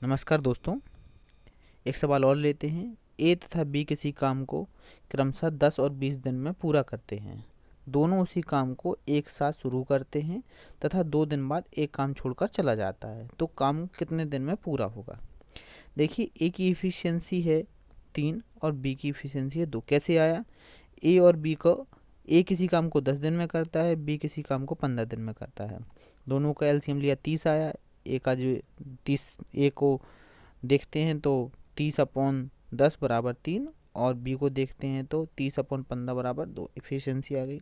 नमस्कार दोस्तों। एक सवाल और लेते हैं। ए तथा बी किसी काम को क्रमशः 10 और 20 दिन में पूरा करते हैं। दोनों उसी काम को एक साथ शुरू करते हैं तथा 2 दिन बाद एक काम छोड़कर चला जाता है, तो काम कितने दिन में पूरा होगा? देखिए, ए की इफिशियंसी है 3 और बी की इफिशियंसी है 2। कैसे आया? ए और बी को, ए किसी काम को 10 दिन में करता है, बी किसी काम को 15 दिन में करता है। दोनों का एलसीएम लिया 30 आया। ए का जो 30, ए को देखते हैं तो 30/10 बराबर 3, और बी को देखते हैं तो 30/15 बराबर 2। इफिशियंसी आ गई।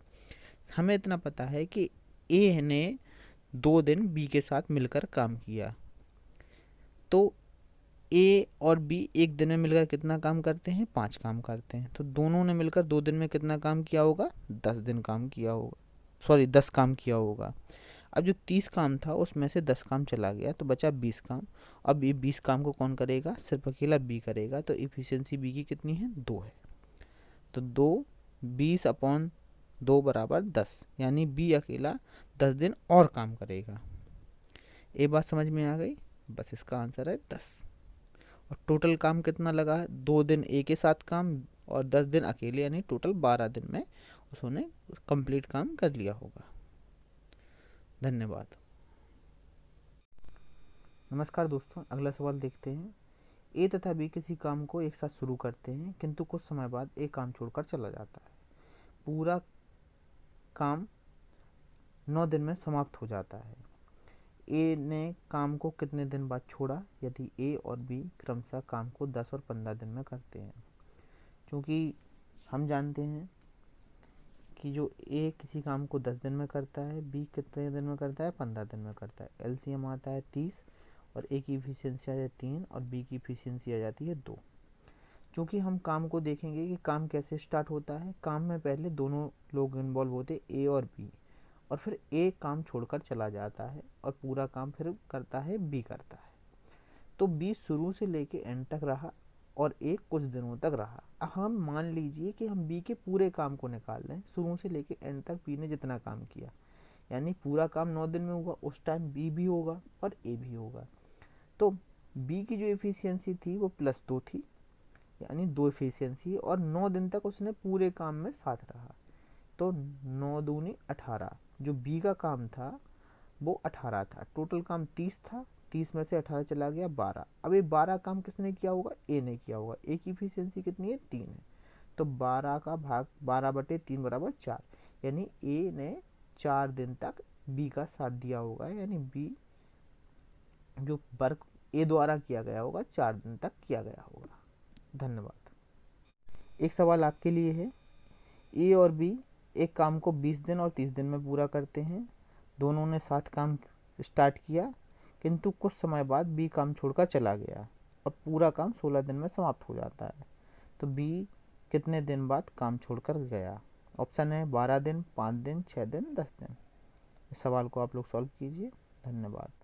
हमें इतना पता है कि ए ने 2 दिन बी के साथ मिलकर काम किया, तो ए और बी एक दिन में मिलकर कितना काम करते हैं? 5 काम करते हैं। तो दोनों ने मिलकर 2 दिन में कितना काम किया होगा? 10 दिन काम किया होगा, सॉरी 10 काम किया होगा। अब जो 30 काम था उसमें से 10 काम चला गया तो बचा 20 काम। अब ये 20 काम को कौन करेगा? सिर्फ अकेला बी करेगा। तो इफिशियंसी बी की कितनी है? 2 है। तो 20/2 बराबर 10, यानी बी अकेला 10 दिन और काम करेगा। ये बात समझ में आ गई? बस इसका आंसर है 10। और टोटल काम कितना लगा है? 2 दिन ए के साथ काम और 10 दिन अकेले, यानी टोटल 12 दिन में उसने कंप्लीट काम कर लिया होगा। धन्यवाद। नमस्कार दोस्तों, अगला सवाल देखते हैं। ए तथा बी किसी काम को एक साथ शुरू करते हैं, किंतु कुछ समय बाद ए काम छोड़कर चला जाता है। पूरा काम 9 दिन में समाप्त हो जाता है। ए ने काम को कितने दिन बाद छोड़ा यदि ए और बी क्रमशः काम को 10 और 15 दिन में करते हैं? क्योंकि हम जानते हैं कि जो ए किसी काम को 10 दिन में करता है, बी कितने दिन में करता है? 15 दिन में करता है। एलसीएम आता है 30, और ए की इफिशियंसी आ जाती है 3 और बी की इफिशियंसी आ जाती है 2। क्योंकि हम काम को देखेंगे कि काम कैसे स्टार्ट होता है। काम में पहले दोनों लोग इन्वॉल्व होते, ए और बी, और फिर ए काम छोड़कर चला जाता है और पूरा काम फिर करता है बी करता है। तो बी शुरू से लेके एंड तक रहा और ए कुछ दिनों तक रहा। अब हम मान लीजिए कि हम बी के पूरे काम को निकाल लें, शुरू से लेके एंड तक बी ने जितना काम किया, यानी पूरा काम 9 दिन में हुआ। उस टाइम बी भी होगा और ए भी होगा। तो बी की जो एफिशिएंसी थी वो +2 थी, यानी 2 एफिशिएंसी, और 9 दिन तक उसने पूरे काम में साथ रहा। तो 9 दूनी 18, जो बी का काम था वो 18 था। टोटल काम 30 था, 30 में से 18 चला गया 12। अब ये 12 काम किसने किया होगा? ए ने किया होगा। ए की एफिशिएंसी कितनी है? 3 है। तो 12 का भाग 12/3 बराबर 4, यानी ए ने 4 दिन तक बी का साथ दिया होगा, यानी बी जो वर्क ए द्वारा किया गया होगा 4 दिन तक किया गया होगा। धन्यवाद। एक सवाल आपके लिए है। ए और बी एक काम को 20 दिन और 30 दिन में पूरा करते हैं। दोनों ने साथ काम स्टार्ट किया, किंतु कुछ समय बाद बी काम छोड़कर चला गया और पूरा काम 16 दिन में समाप्त हो जाता है। तो बी कितने दिन बाद काम छोड़कर गया? ऑप्शन है 12 दिन, 5 दिन, 6 दिन, 10 दिन। इस सवाल को आप लोग सॉल्व कीजिए। धन्यवाद।